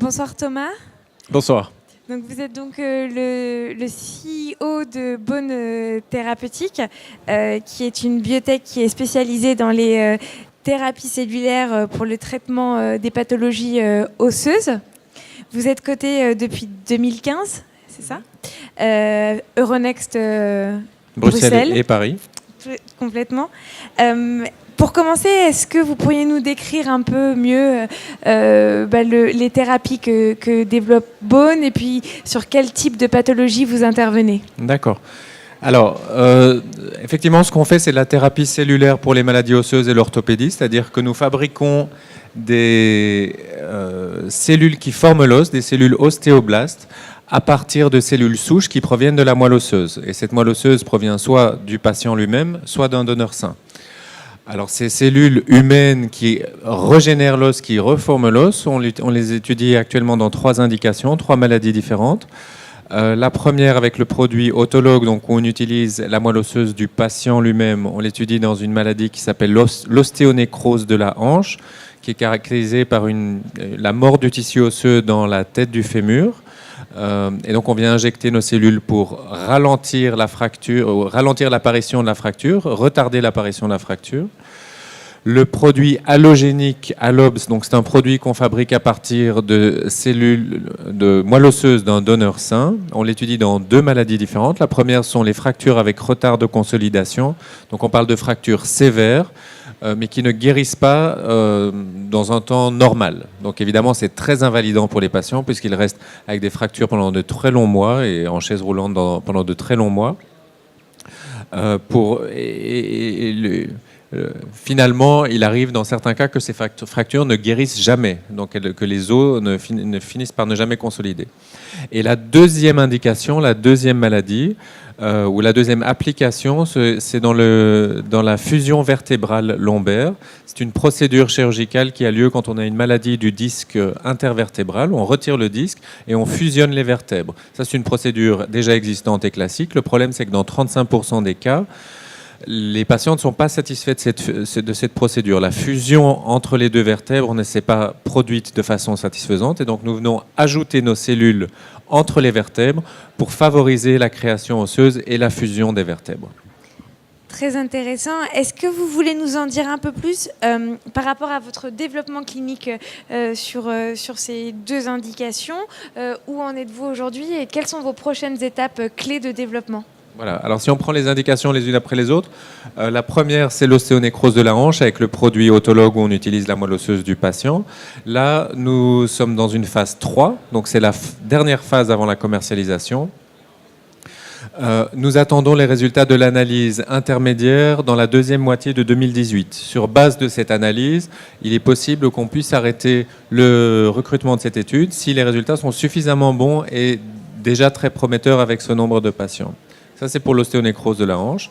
Bonsoir Thomas. Bonsoir. Donc, vous êtes donc le CEO de Bone Thérapeutique, qui est une biotech qui est spécialisée dans les thérapies cellulaires pour le traitement des pathologies osseuses. Vous êtes coté depuis 2015, c'est ça? Euronext Bruxelles et Paris. Complètement. Pour commencer, est-ce que vous pourriez nous décrire un peu mieux les thérapies que développe Bone et puis sur quel type de pathologie vous intervenez? D'accord. Alors, effectivement, ce qu'on fait, c'est de la thérapie cellulaire pour les maladies osseuses et l'orthopédie, c'est-à-dire que nous fabriquons des cellules qui forment l'os, des cellules ostéoblastes, à partir de cellules souches qui proviennent de la moelle osseuse. Et cette moelle osseuse provient soit du patient lui-même, soit d'un donneur sain. Alors, ces cellules humaines qui régénèrent l'os, qui reforment l'os, on les étudie actuellement dans 3 indications, 3 maladies différentes. La première avec le produit autologue, donc on utilise la moelle osseuse du patient lui-même. On l'étudie dans une maladie qui s'appelle l'ostéonécrose de la hanche, qui est caractérisée par la mort du tissu osseux dans la tête du fémur. Et donc on vient injecter nos cellules pour ralentir la fracture, ralentir l'apparition de la fracture, retarder l'apparition de la fracture. Le produit allogénique Allobs, donc c'est un produit qu'on fabrique à partir de cellules de moelle osseuse d'un donneur sain. On l'étudie dans 2 maladies différentes. La première sont les fractures avec retard de consolidation. Donc on parle de fractures sévères, mais qui ne guérissent pas dans un temps normal. Donc évidemment, c'est très invalidant pour les patients puisqu'ils restent avec des fractures pendant de très longs mois et en chaise roulante pendant de très longs mois. Finalement, il arrive dans certains cas que ces fractures ne guérissent jamais, donc que les os ne finissent par ne jamais consolider. Et la deuxième indication, la deuxième maladie, ou la deuxième application, c'est dans la fusion vertébrale lombaire. C'est une procédure chirurgicale qui a lieu quand on a une maladie du disque intervertébral. On retire le disque et on fusionne les vertèbres. Ça, c'est une procédure déjà existante et classique. Le problème, c'est que dans 35% des cas, les patients ne sont pas satisfaits de cette procédure. La fusion entre les 2 vertèbres ne s'est pas produite de façon satisfaisante et donc nous venons ajouter nos cellules entre les vertèbres pour favoriser la création osseuse et la fusion des vertèbres. Très intéressant. Est-ce que vous voulez nous en dire un peu plus par rapport à votre développement clinique sur ces 2 indications? Où en êtes-vous aujourd'hui et quelles sont vos prochaines étapes clés de développement? Voilà. Alors si on prend les indications les unes après les autres, la première c'est l'ostéonécrose de la hanche avec le produit autologue où on utilise la moelle osseuse du patient. Là, nous sommes dans une phase 3, donc c'est la dernière phase avant la commercialisation. Nous attendons les résultats de l'analyse intermédiaire dans la 2e moitié de 2018. Sur base de cette analyse, il est possible qu'on puisse arrêter le recrutement de cette étude si les résultats sont suffisamment bons et déjà très prometteurs avec ce nombre de patients. Ça, c'est pour l'ostéonécrose de la hanche.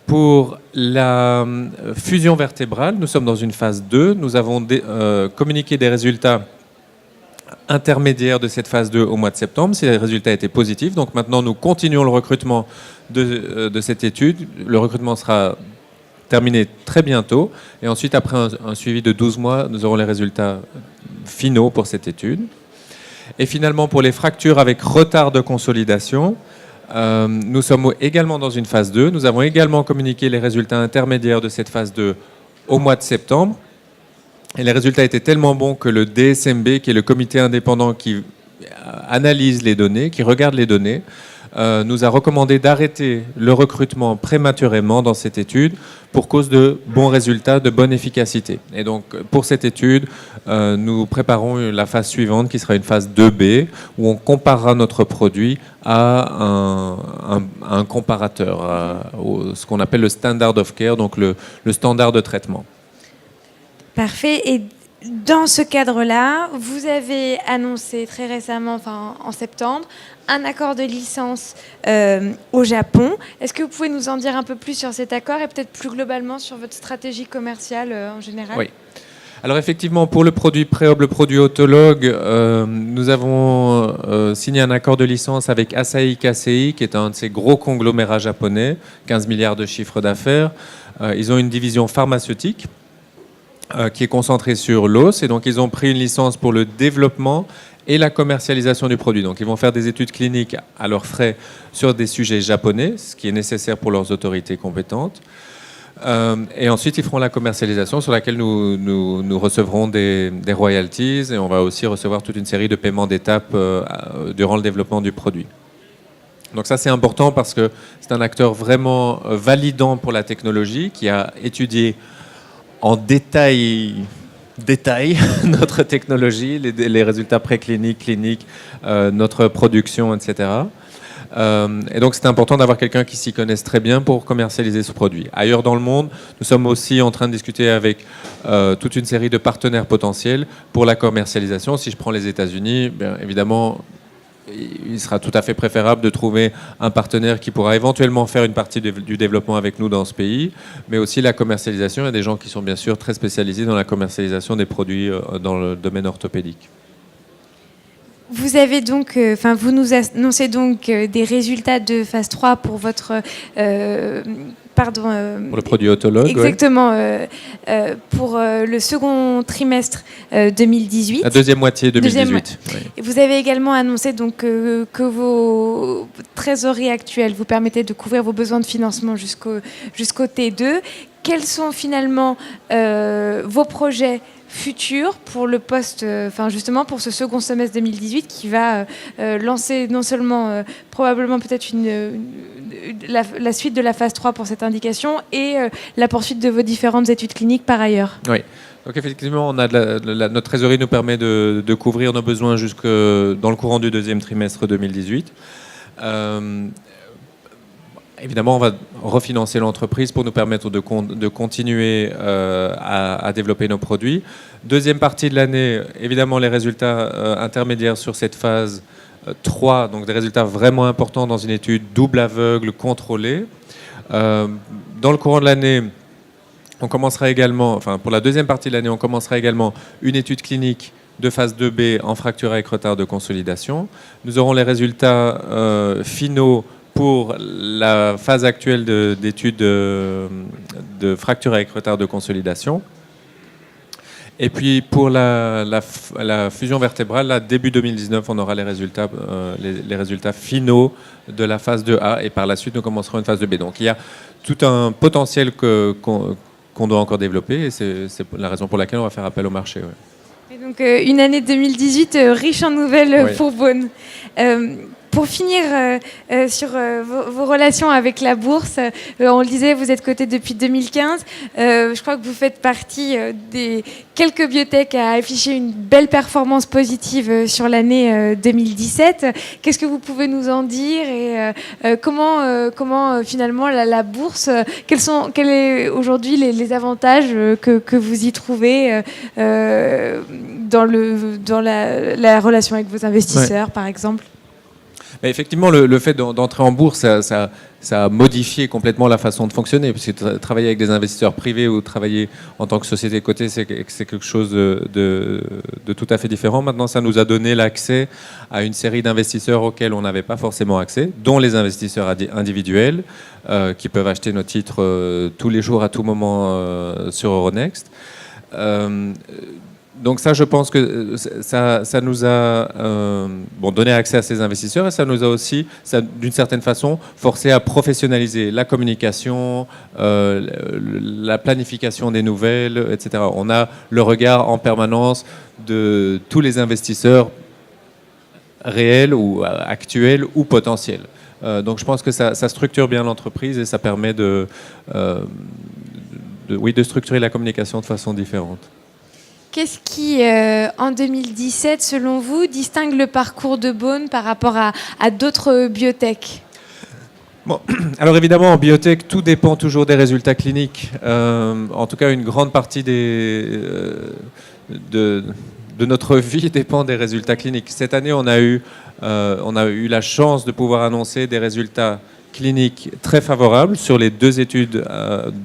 Pour la fusion vertébrale, nous sommes dans une phase 2. Nous avons communiqué des résultats intermédiaires de cette phase 2 au mois de septembre. Si les résultats étaient positifs, donc maintenant nous continuons le recrutement de cette étude. Le recrutement sera terminé très bientôt. Et ensuite, après un suivi de 12 mois, nous aurons les résultats finaux pour cette étude. Et finalement, pour les fractures avec retard de consolidation, nous sommes également dans une phase 2. Nous avons également communiqué les résultats intermédiaires de cette phase 2 au mois de septembre. Et les résultats étaient tellement bons que le DSMB, qui est le comité indépendant qui analyse les données, qui regarde les données, nous a recommandé d'arrêter le recrutement prématurément dans cette étude pour cause de bons résultats, de bonne efficacité. Et donc, pour cette étude, nous préparons la phase suivante qui sera une phase 2B où on comparera notre produit à un comparateur, ce qu'on appelle le standard of care, donc le standard de traitement. Parfait. Et dans ce cadre-là, vous avez annoncé très récemment, en septembre, un accord de licence au Japon. Est-ce que vous pouvez nous en dire un peu plus sur cet accord et peut-être plus globalement sur votre stratégie commerciale en général? Oui. Alors effectivement, pour le produit Préob, le produit autologue, nous avons signé un accord de licence avec Asahi Kasei, qui est un de ces gros conglomérats japonais, 15 milliards de chiffre d'affaires. Ils ont une division pharmaceutique. qui est concentré sur l'os. Et donc, ils ont pris une licence pour le développement et la commercialisation du produit. Donc, ils vont faire des études cliniques à leurs frais sur des sujets japonais, ce qui est nécessaire pour leurs autorités compétentes. Et ensuite, ils feront la commercialisation sur laquelle nous recevrons des royalties et on va aussi recevoir toute une série de paiements d'étapes durant le développement du produit. Donc ça, c'est important parce que c'est un acteur vraiment validant pour la technologie qui a étudié en détail notre technologie, les résultats précliniques, cliniques, notre production, etc. Et donc c'est important d'avoir quelqu'un qui s'y connaisse très bien pour commercialiser ce produit. Ailleurs dans le monde, nous sommes aussi en train de discuter avec toute une série de partenaires potentiels pour la commercialisation. Si je prends les États-Unis, bien évidemment, il sera tout à fait préférable de trouver un partenaire qui pourra éventuellement faire une partie du développement avec nous dans ce pays, mais aussi la commercialisation. Il y a des gens qui sont bien sûr très spécialisés dans la commercialisation des produits dans le domaine orthopédique. Vous avez donc, vous nous annoncez donc des résultats de phase 3 pour votre, pour le produit autologue. Exactement, pour le second trimestre 2018. La deuxième moitié 2018. Oui. Vous avez également annoncé donc que vos trésoreries actuelles vous permettaient de couvrir vos besoins de financement jusqu'au T2. Quels sont finalement vos projets futurs pour le justement pour ce second semestre 2018 qui va lancer non seulement probablement peut-être la suite de la phase 3 pour cette indication et la poursuite de vos différentes études cliniques par ailleurs. Oui. Donc effectivement, on a notre trésorerie nous permet de couvrir nos besoins jusque dans le courant du deuxième trimestre 2018. Évidemment, on va refinancer l'entreprise pour nous permettre de continuer à développer nos produits. Deuxième partie de l'année, évidemment, les résultats intermédiaires sur cette phase 3, donc des résultats vraiment importants dans une étude double aveugle contrôlée. Dans le courant de l'année, on commencera également, pour la deuxième partie de l'année, on commencera également une étude clinique de phase 2B en fracture avec retard de consolidation. Nous aurons les résultats finaux pour la phase actuelle d'études de fracture avec retard de consolidation. Et puis pour la fusion vertébrale, là, début 2019, on aura les résultats finaux de la phase 2A et par la suite, nous commencerons une phase 2B. Donc il y a tout un potentiel qu'on doit encore développer et c'est la raison pour laquelle on va faire appel au marché. Ouais. Et donc une année 2018 riche en nouvelles pour Beaune. Pour finir sur vos relations avec la bourse, on le disait, vous êtes coté depuis 2015. Je crois que vous faites partie des quelques biotech à afficher une belle performance positive sur l'année 2017. Qu'est-ce que vous pouvez nous en dire et comment finalement la bourse, quels sont aujourd'hui les avantages que vous y trouvez dans la relation avec vos investisseurs, par exemple? Mais effectivement, le fait d'entrer en bourse, ça a modifié complètement la façon de fonctionner. Parce que travailler avec des investisseurs privés ou travailler en tant que société cotée, c'est quelque chose de tout à fait différent. Maintenant, ça nous a donné l'accès à une série d'investisseurs auxquels on n'avait pas forcément accès, dont les investisseurs individuels qui peuvent acheter nos titres tous les jours, à tout moment sur Euronext. Donc ça, je pense que ça nous a donné accès à ces investisseurs et ça nous a aussi, d'une certaine façon, forcé à professionnaliser la communication, la planification des nouvelles, etc. On a le regard en permanence de tous les investisseurs réels ou actuels ou potentiels. Donc je pense que ça structure bien l'entreprise et ça permet de structurer la communication de façon différente. Qu'est-ce qui, en 2017, selon vous, distingue le parcours de Beaune par rapport à d'autres biotech ? Bon, alors évidemment, en biotech, tout dépend toujours des résultats cliniques. En tout cas, une grande partie de notre vie dépend des résultats cliniques. Cette année, on a eu la chance de pouvoir annoncer des résultats cliniques très favorables sur les deux études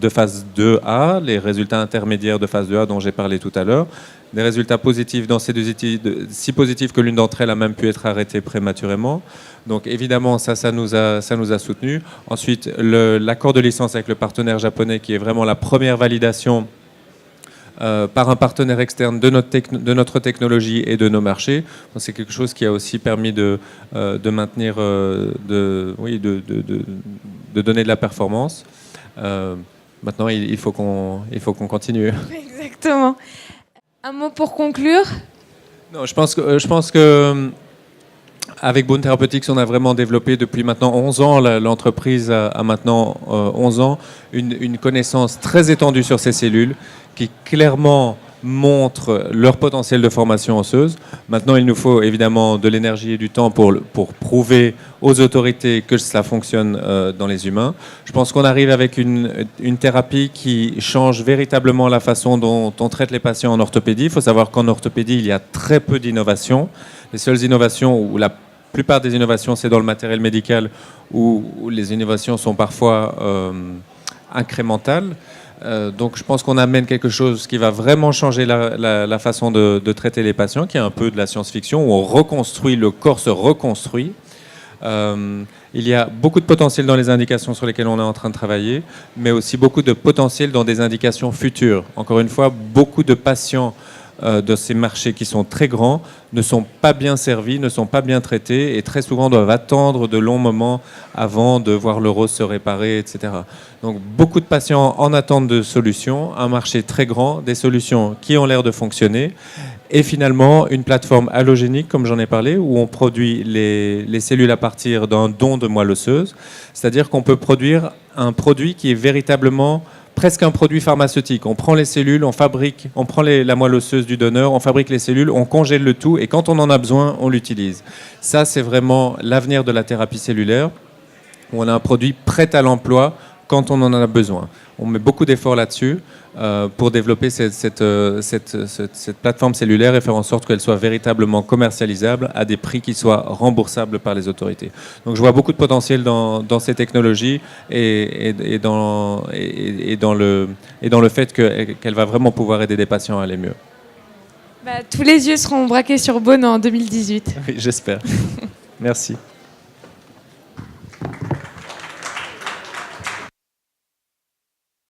de phase 2A, les résultats intermédiaires de phase 2A dont j'ai parlé tout à l'heure, des résultats positifs dans ces deux études, si positifs que l'une d'entre elles a même pu être arrêtée prématurément. Donc évidemment, ça nous a soutenus. Ensuite, l'accord de licence avec le partenaire japonais qui est vraiment la première validation par un partenaire externe de notre technologie et de nos marchés. C'est quelque chose qui a aussi permis de maintenir, de donner de la performance. Maintenant, il faut qu'on continue. Exactement. Un mot pour conclure? Non, je pense que avec Boon Therapeutics, on a vraiment développé depuis maintenant 11 ans, l'entreprise a maintenant 11 ans, une connaissance très étendue sur ces cellules qui clairement montrent leur potentiel de formation osseuse. Maintenant, il nous faut évidemment de l'énergie et du temps pour prouver aux autorités que cela fonctionne dans les humains. Je pense qu'on arrive avec une thérapie qui change véritablement la façon dont on traite les patients en orthopédie. Il faut savoir qu'en orthopédie, il y a très peu d'innovations. Les seules innovations, ou la plupart des innovations, c'est dans le matériel médical où les innovations sont parfois incrémentales. Donc je pense qu'on amène quelque chose qui va vraiment changer la façon de traiter les patients, qui est un peu de la science-fiction, où on reconstruit, le corps se reconstruit. Il y a beaucoup de potentiel dans les indications sur lesquelles on est en train de travailler, mais aussi beaucoup de potentiel dans des indications futures. Encore une fois, beaucoup de patients de ces marchés qui sont très grands ne sont pas bien servis, ne sont pas bien traités et très souvent doivent attendre de longs moments avant de voir leur os se réparer, etc. Donc beaucoup de patients en attente de solutions, un marché très grand, des solutions qui ont l'air de fonctionner et finalement une plateforme allogénique, comme j'en ai parlé, où on produit les cellules à partir d'un don de moelle osseuse, c'est-à-dire qu'on peut produire un produit qui est véritablement presque un produit pharmaceutique. On prend les cellules, on prend la moelle osseuse du donneur, on fabrique les cellules, on congèle le tout et quand on en a besoin, on l'utilise. Ça, c'est vraiment l'avenir de la thérapie cellulaire, où on a un produit prêt à l'emploi quand on en a besoin. On met beaucoup d'efforts là-dessus pour développer cette plateforme cellulaire et faire en sorte qu'elle soit véritablement commercialisable à des prix qui soient remboursables par les autorités. Donc je vois beaucoup de potentiel dans ces technologies et dans le fait qu'elle va vraiment pouvoir aider des patients à aller mieux. Tous les yeux seront braqués sur Boon en 2018. Oui, j'espère. Merci.